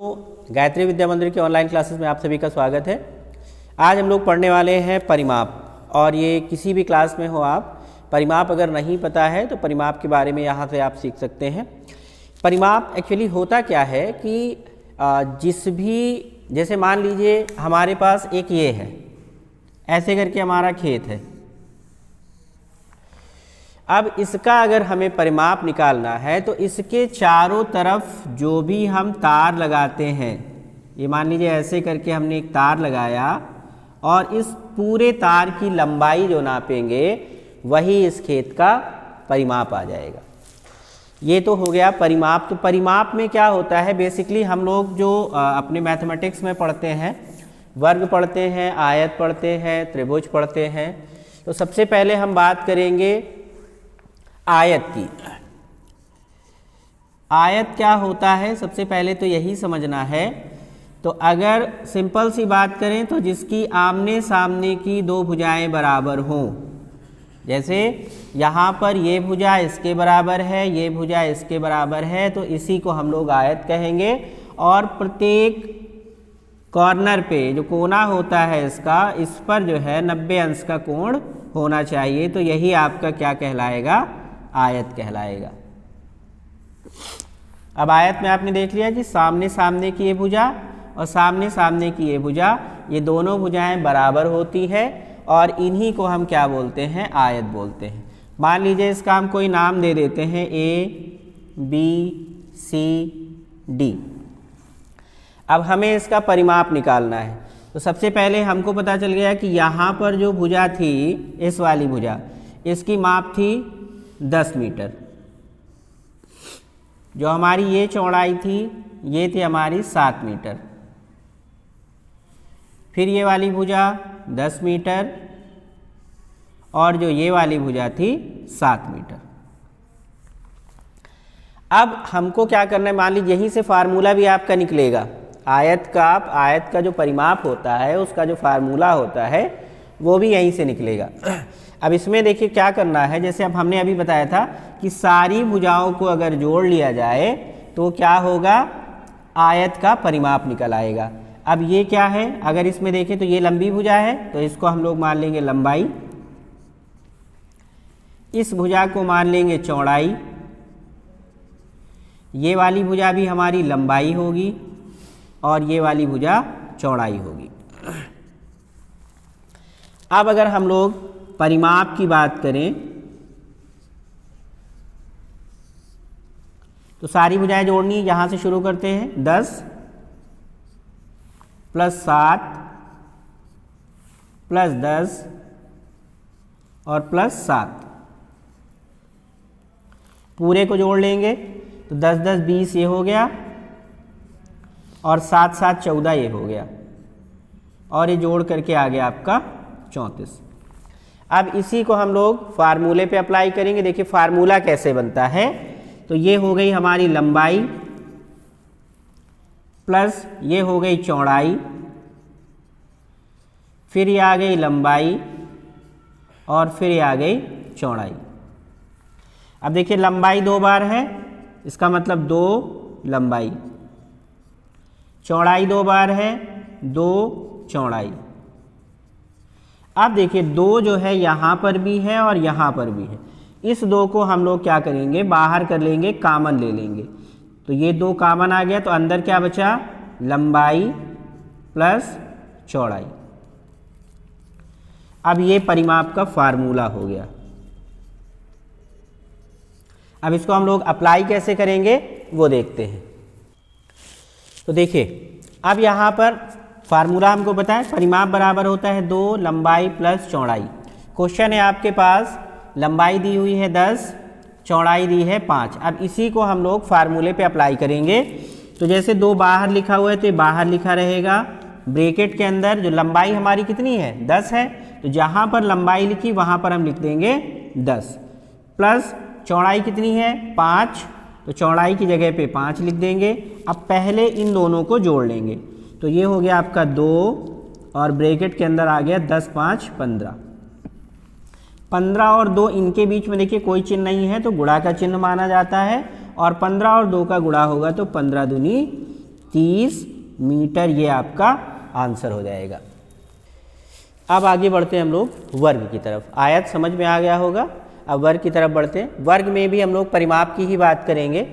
गायत्री विद्या मंदिर की online classes में आप सभी का स्वागत है। आज हम लोग पढ़ने वाले हैं परिमाप। और ये किसी भी क्लास में हो आप, परिमाप अगर नहीं पता है तो परिमाप के बारे में यहाँ से आप सीख सकते हैं। परिमाप एक्चुअली होता क्या है कि जैसे मान लीजिए हमारे पास एक ये है, ऐसे करके हमारा खेत है। अब इसका अगर हमें परिमाप निकालना है तो इसके चारों तरफ जो भी हम तार लगाते हैं, ये मान लीजिए ऐसे करके हमने एक तार लगाया और इस पूरे तार की लंबाई जो नापेंगे वही इस खेत का परिमाप आ जाएगा। ये तो हो गया परिमाप। तो परिमाप में क्या होता है, बेसिकली हम लोग जो अपने मैथमेटिक्स में पढ़ते हैं, वर्ग पढ़ते हैं, आयत पढ़ते हैं, त्रिभुज पढ़ते हैं। तो सबसे पहले हम बात करेंगे आयत की। आयत क्या होता है, सबसे पहले तो यही समझना है। तो अगर सिंपल सी बात करें तो जिसकी आमने सामने की दो भुजाएं बराबर हों, जैसे यहाँ पर ये भुजा इसके बराबर है, ये भुजा इसके बराबर है, तो इसी को हम लोग आयत कहेंगे। और प्रत्येक कॉर्नर पे जो कोना होता है इसका, इस पर जो है 90 अंश का कोण होना चाहिए। तो यही आपका क्या कहलाएगा, आयत कहलाएगा। अब आयत में आपने देख लिया कि सामने सामने की ये भुजा और सामने सामने की ये भुजा, ये दोनों भुजाएं बराबर होती है और इन्हीं को हम क्या बोलते हैं, आयत बोलते हैं। मान लीजिए इसका हम कोई नाम दे देते हैं ABCD। अब हमें इसका परिमाप निकालना है। तो सबसे पहले हमको पता चल गया कि यहाँ पर जो भुजा थी, इस वाली भुजा, इसकी माप थी 10 मीटर। जो हमारी ये चौड़ाई थी, ये थी हमारी 7 मीटर। फिर ये वाली भुजा 10 मीटर और जो ये वाली भुजा थी 7 मीटर। अब हमको क्या करना है, मान लीजिए यहीं से फार्मूला भी आपका निकलेगा। आयत का जो परिमाप होता है, उसका जो फार्मूला होता है वो भी यहीं से निकलेगा। अब इसमें देखिए क्या करना है, जैसे अब हमने अभी बताया था कि सारी भुजाओं को अगर जोड़ लिया जाए तो क्या होगा, आयत का परिमाप निकल आएगा। अब ये क्या है, अगर इसमें देखें तो ये लंबी भुजा है, तो इसको हम लोग मान लेंगे लंबाई। इस भुजा को मान लेंगे चौड़ाई। ये वाली भुजा भी हमारी लंबाई होगी और ये वाली भुजा चौड़ाई होगी। अब अगर हम लोग परिमाप की बात करें तो सारी भुजाएं जोड़नी, यहां से शुरू करते हैं। 10 + 7 + 10 और +7, पूरे को जोड़ लेंगे तो 10 10 20 ये हो गया और 7 7 14 ये हो गया और ये जोड़ करके आ गया आपका 34। अब इसी को हम लोग फार्मूले पे अप्लाई करेंगे। देखिए फार्मूला कैसे बनता है, तो ये हो गई हमारी लंबाई प्लस ये हो गई चौड़ाई, फिर ये आ गई लंबाई और फिर ये आ गई चौड़ाई। अब देखिए लंबाई 2 बार है, इसका मतलब 2 लंबाई। चौड़ाई 2 बार है, 2 चौड़ाई। अब देखिए 2 जो है यहाँ पर भी है और यहाँ पर भी है। इस 2 को हम लोग क्या करेंगे, बाहर कर लेंगे, कॉमन ले लेंगे। तो ये 2 कॉमन आ गया, तो अंदर क्या बचा, लंबाई प्लस चौड़ाई। अब ये परिमाप का फार्मूला हो गया। अब इसको हम लोग अप्लाई कैसे करेंगे वो देखते हैं। तो देखिए अब यहाँ पर फार्मूला हमको पता है, परिमाप बराबर होता है 2 लंबाई प्लस चौड़ाई। क्वेश्चन है आपके पास, लंबाई दी हुई है 10, चौड़ाई दी है 5। अब इसी को हम लोग फार्मूले पे अप्लाई करेंगे। तो जैसे 2 बाहर लिखा हुआ है तो ये बाहर लिखा रहेगा। ब्रैकेट के अंदर जो लंबाई हमारी कितनी है, 10 है, तो जहाँ पर लंबाई लिखी वहाँ पर हम लिख देंगे 10, प्लस चौड़ाई कितनी है 5, तो चौड़ाई की जगह पे 5 लिख देंगे। अब पहले इन दोनों को जोड़ लेंगे, तो ये हो गया आपका 2 और ब्रैकेट के अंदर आ गया 10 5 15। 15 और 2 इनके बीच में देखिए कोई चिन्ह नहीं है, तो गुणा का चिन्ह माना जाता है। और 15 और 2 का गुणा होगा तो 15 दूनी 30 मीटर, ये आपका आंसर हो जाएगा। अब आगे बढ़ते हैं हम लोग वर्ग की तरफ। आयत समझ में आ गया होगा, अब वर्ग की तरफ बढ़ते हैं। वर्ग में भी हम लोग परिमाप की ही बात करेंगे।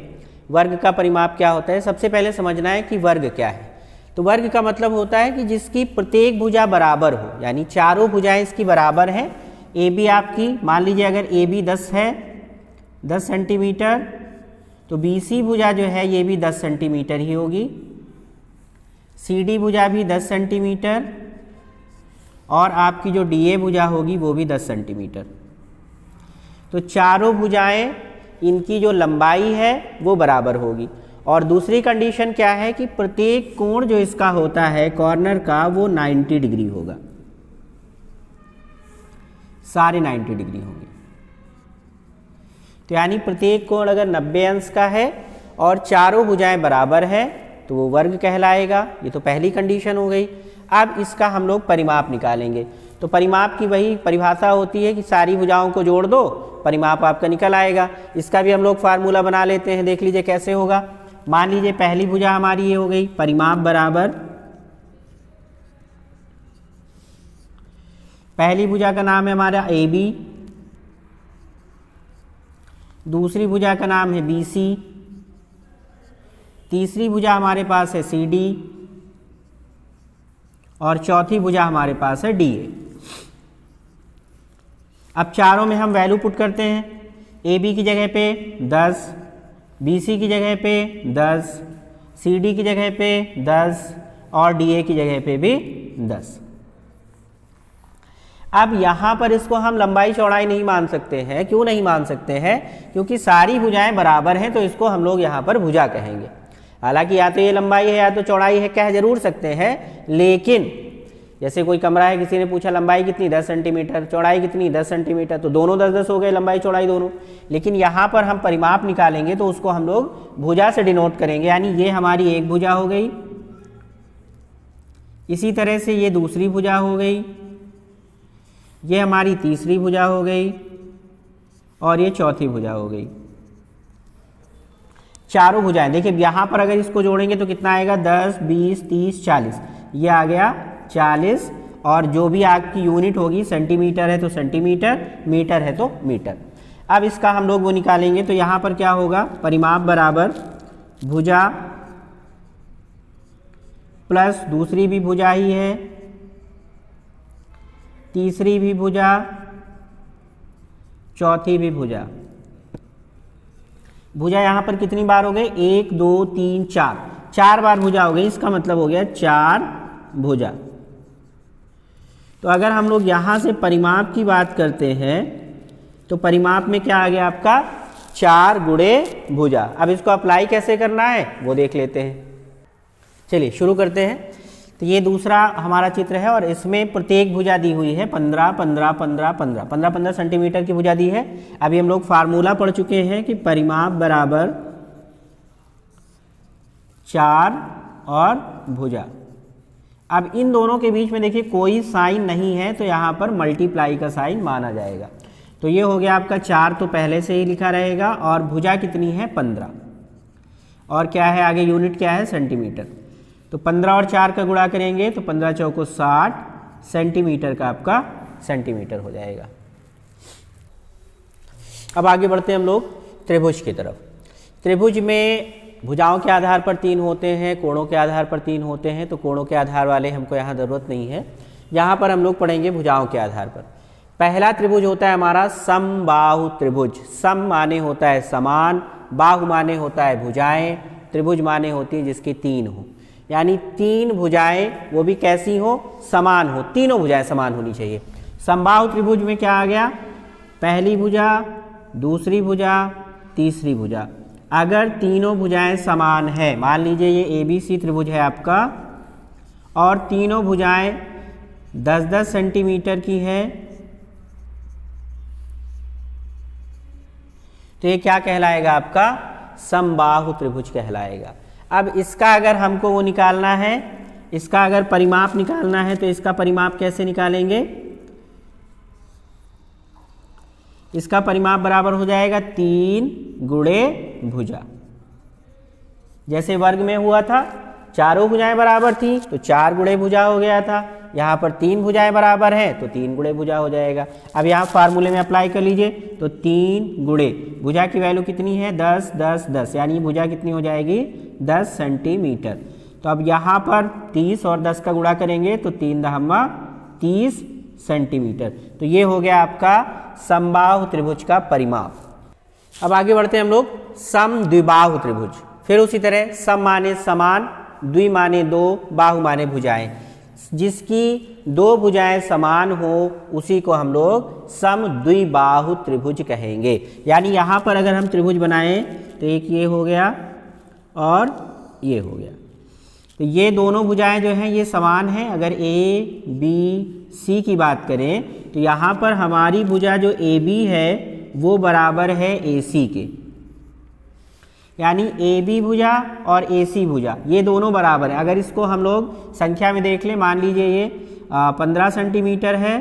वर्ग का परिमाप क्या होता है, सबसे पहले समझना है कि वर्ग क्या है। तो वर्ग का मतलब होता है कि जिसकी प्रत्येक भुजा बराबर हो, यानी चारों भुजाएं इसकी बराबर हैं। ए बी आपकी, मान लीजिए अगर ए बी 10 है, 10 सेंटीमीटर, तो बी सी भुजा जो है ये भी 10 सेंटीमीटर ही होगी। सी डी भुजा भी 10 सेंटीमीटर, और आपकी जो डी ए भुजा होगी वो भी 10 सेंटीमीटर। तो चारों भुजाएं, इनकी जो लंबाई है वो बराबर होगी। और दूसरी कंडीशन क्या है कि प्रत्येक कोण जो इसका होता है कॉर्नर का, वो 90 डिग्री होगा, सारे 90 डिग्री होंगे। तो यानी प्रत्येक कोण अगर 90 अंश का है और चारों भुजाएं बराबर है तो वो वर्ग कहलाएगा। ये तो पहली कंडीशन हो गई। अब इसका हम लोग परिमाप निकालेंगे। तो परिमाप की वही परिभाषा होती है कि सारी भुजाओं को जोड़ दो, परिमाप आपका निकल आएगा। इसका भी हम लोग फार्मूला बना लेते हैं, देख लीजिए कैसे होगा। मान लीजिए पहली भुजा हमारी ये हो गई, परिमाप बराबर, पहली भुजा का नाम है हमारा ए बी, दूसरी भुजा का नाम है बी सी, तीसरी भुजा हमारे पास है सी डी, और चौथी भुजा हमारे पास है डी ए। अब चारों में हम वैल्यू पुट करते हैं। ए बी की जगह पे 10, बी सी की जगह पे 10, सी डी की जगह पे 10 और डी ए की जगह पे भी 10। अब यहाँ पर इसको हम लंबाई चौड़ाई नहीं मान सकते हैं। क्यों नहीं मान सकते हैं? क्योंकि सारी भुजाएं बराबर हैं, तो इसको हम लोग यहाँ पर भुजा कहेंगे। हालांकि या तो ये लंबाई है या तो चौड़ाई है, कह जरूर सकते हैं, लेकिन जैसे कोई कमरा है, किसी ने पूछा लंबाई कितनी, 10 सेंटीमीटर, चौड़ाई कितनी, 10 सेंटीमीटर, तो दोनों 10-10 हो गए, लंबाई चौड़ाई दोनों। लेकिन यहाँ पर हम परिमाप निकालेंगे तो उसको हम लोग भुजा से डिनोट करेंगे, यानी ये हमारी एक भुजा हो गई, इसी तरह से ये दूसरी भुजा हो गई, ये हमारी तीसरी भुजा हो गई, और ये चौथी भुजा हो गई। चारों भुजाएं देखिए, यहाँ पर अगर इसको जोड़ेंगे तो कितना आएगा, 10, 20, 30, 40, ये आ गया 40। और जो भी आपकी यूनिट होगी, सेंटीमीटर है तो सेंटीमीटर, मीटर है तो मीटर। अब इसका हम लोग वो निकालेंगे, तो यहाँ पर क्या होगा, परिमाप बराबर भुजा प्लस दूसरी भी भुजा ही है, तीसरी भी भुजा, चौथी भी भुजा। भुजा यहाँ पर कितनी बार हो गई, 1, 2, 3, 4, 4 बार भुजा हो गई। इसका मतलब हो गया 4 भुजा। तो अगर हम लोग यहाँ से परिमाप की बात करते हैं तो परिमाप में क्या आ गया आपका, 4 गुणे भुजा। अब इसको अप्लाई कैसे करना है वो देख लेते हैं। चलिए शुरू करते हैं। तो ये दूसरा हमारा चित्र है और इसमें प्रत्येक भुजा दी हुई है 15, 15, 15, 15, 15, 15 सेंटीमीटर की भुजा दी है। अभी हम लोग फार्मूला पढ़ चुके हैं कि परिमाप बराबर 4 और भुजा। अब इन दोनों के बीच में देखिए कोई साइन नहीं है, तो यहाँ पर मल्टीप्लाई का साइन माना जाएगा। तो ये हो गया आपका 4, तो पहले से ही लिखा रहेगा, और भुजा कितनी है 15, और क्या है आगे यूनिट क्या है, सेंटीमीटर। तो 15 और 4 का गुणा करेंगे तो 15 चौको 60 सेंटीमीटर का आपका सेंटीमीटर हो जाएगा। अब आगे बढ़ते हैं हम लोग त्रिभुज की तरफ। त्रिभुज में भुजाओं के आधार पर 3 होते हैं, कोणों के आधार पर 3 होते हैं। तो कोणों के आधार वाले हमको यहाँ ज़रूरत नहीं है, यहाँ पर हम लोग पढ़ेंगे भुजाओं के आधार पर। पहला त्रिभुज होता है हमारा समबाहु त्रिभुज। सम माने होता है समान, बाहु माने होता है भुजाएं, त्रिभुज माने होती है जिसकी 3 हो, यानी 3 भुजाएं, वो भी कैसी हो, समान हो, तीनों भुजाएं समान होनी चाहिए। समबाहु त्रिभुज में क्या आ गया, पहली भुजा, दूसरी भुजा, तीसरी भुजा। अगर तीनों भुजाएं समान है, मान लीजिए ये ABC त्रिभुज है आपका, और तीनों भुजाएं 10-10 सेंटीमीटर की है, तो ये क्या कहलाएगा आपका, समबाहु त्रिभुज कहलाएगा। अब इसका अगर हमको वो निकालना है, इसका अगर परिमाप निकालना है, तो इसका परिमाप कैसे निकालेंगे, इसका परिमाप बराबर हो जाएगा 3 गुणे भुजा। जैसे वर्ग में हुआ था चारों भुजाएं बराबर थी तो 4 गुणे भुजा हो गया था, यहाँ पर 3 भुजाएं बराबर हैं तो 3 गुणे भुजा हो जाएगा। अब यहाँ फार्मूले में अप्लाई कर लीजिए तो 3 गुणे भुजा की वैल्यू कितनी है 10 10 10, यानी भुजा कितनी हो जाएगी 10 सेंटीमीटर। तो अब यहाँ पर 30 और 10 का गुणा करेंगे तो 3 दहम्मा 30 सेंटीमीटर। तो ये हो गया आपका समबाहु त्रिभुज का परिमाप। अब आगे बढ़ते हैं हम लोग समद्विबाहु त्रिभुज। फिर उसी तरह सम माने समान, द्वि माने दो, बाहु माने भुजाएं। जिसकी दो भुजाएं समान हो उसी को हम लोग समद्विबाहु त्रिभुज कहेंगे। यानी यहाँ पर अगर हम त्रिभुज बनाएं तो एक ये हो गया और ये हो गया, तो ये दोनों भुजाएं जो हैं ये समान हैं। अगर ए बी सी की बात करें तो यहाँ पर हमारी भुजा जो ए बी है वो बराबर है ए सी के, यानी ए बी भुजा और ए सी भुजा ये दोनों बराबर है। अगर इसको हम लोग संख्या में देख लें, मान लीजिए ये 15 सेंटीमीटर है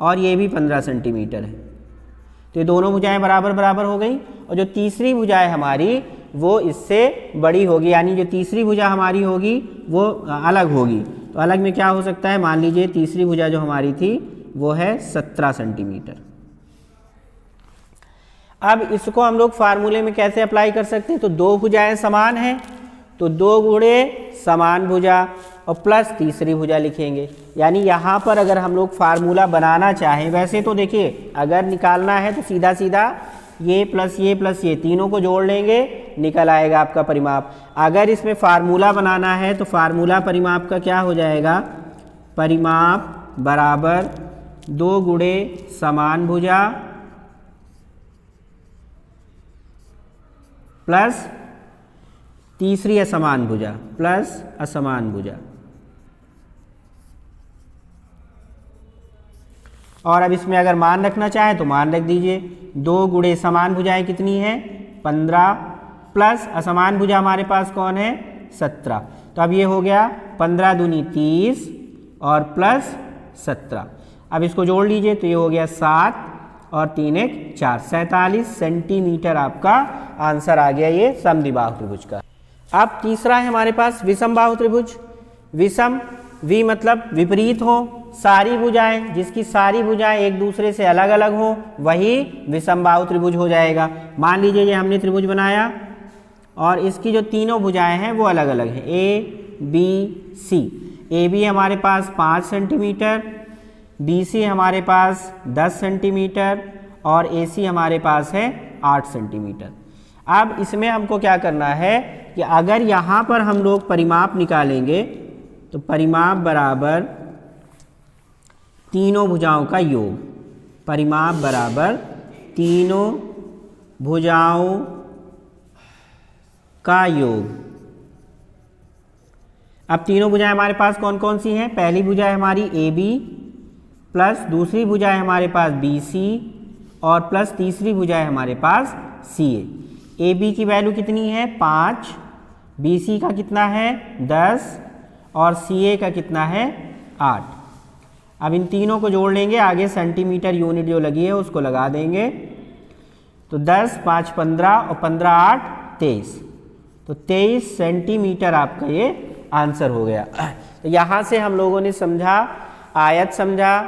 और ये भी 15 सेंटीमीटर है, तो ये दोनों भुजाएं बराबर बराबर हो गई। और जो तीसरी भुजा है हमारी वो इससे बड़ी होगी, यानी जो तीसरी भुजा हमारी होगी वो अलग होगी। तो अलग में क्या हो सकता है, मान लीजिए तीसरी भुजा जो हमारी थी वो है 17 सेंटीमीटर। अब इसको हम लोग फार्मूले में कैसे अप्लाई कर सकते हैं, तो दो भुजाएं समान हैं तो 2 गुणे समान भुजा और प्लस तीसरी भुजा लिखेंगे। यानी यहाँ पर अगर हम लोग फार्मूला बनाना चाहें, वैसे तो देखिए अगर निकालना है तो सीधा सीधा ये प्लस ये तीनों को जोड़ लेंगे, निकल आएगा आपका परिमाप। अगर इसमें फार्मूला बनाना है तो फार्मूला परिमाप का क्या हो जाएगा, परिमाप बराबर 2 गुणे समान भुजा प्लस तीसरी असमान भुजा प्लस असमान भुजा। और अब इसमें अगर मान रखना चाहें तो मान रख दीजिए। 2 गुणे समान भुजाएं कितनी है 15 प्लस असमान भुजा हमारे पास कौन है 17। तो अब ये हो गया 15 दूनी 30 और प्लस 17। अब इसको जोड़ लीजिए तो ये हो गया 7 और 3 1 4, 47 सेंटीमीटर आपका आंसर आ गया ये समद्विबाहु त्रिभुज का। अब तीसरा है हमारे पास विषम बाहु त्रिभुज। विषम वि मतलब विपरीत हो, सारी भुजाएं जिसकी सारी भुजाएं एक दूसरे से अलग अलग हो वही विषम बाहु त्रिभुज हो जाएगा। मान लीजिए ये हमने त्रिभुज बनाया और इसकी जो तीनों भुजाएं हैं वो अलग अलग हैं, A B C. A B हमारे पास 5 सेंटीमीटर, बी सी हमारे पास 10 सेंटीमीटर और ए सी हमारे पास है 8 सेंटीमीटर। अब इसमें हमको क्या करना है कि अगर यहाँ पर हम लोग परिमाप निकालेंगे तो परिमाप बराबर तीनों भुजाओं का योग, परिमाप बराबर तीनों भुजाओं का योग। अब तीनों भुजाएं हमारे पास कौन कौन सी हैं, पहली भुजा है हमारी ए बी प्लस दूसरी भुजा है हमारे पास बी सी और प्लस तीसरी भुजा है हमारे पास सी ए। ए बी की वैल्यू कितनी है 5, बी सी का कितना है 10 और सी ए का कितना है 8। अब इन तीनों को जोड़ लेंगे, आगे सेंटीमीटर यूनिट जो लगी है उसको लगा देंगे। तो 10 5 15 और 15 8 23, तो 23 सेंटीमीटर आपका ये आंसर हो गया। तो यहाँ से हम लोगों ने समझा, आयत समझा,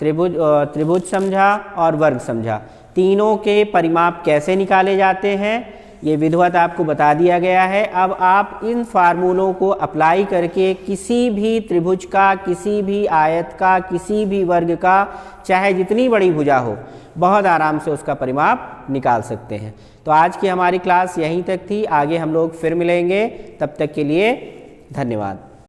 त्रिभुज समझा और वर्ग समझा। तीनों के परिमाप कैसे निकाले जाते हैं ये विधिवत आपको बता दिया गया है। अब आप इन फार्मूलों को अप्लाई करके किसी भी त्रिभुज का, किसी भी आयत का, किसी भी वर्ग का, चाहे जितनी बड़ी भुजा हो, बहुत आराम से उसका परिमाप निकाल सकते हैं। तो आज की हमारी क्लास यहीं तक थी, आगे हम लोग फिर मिलेंगे, तब तक के लिए धन्यवाद।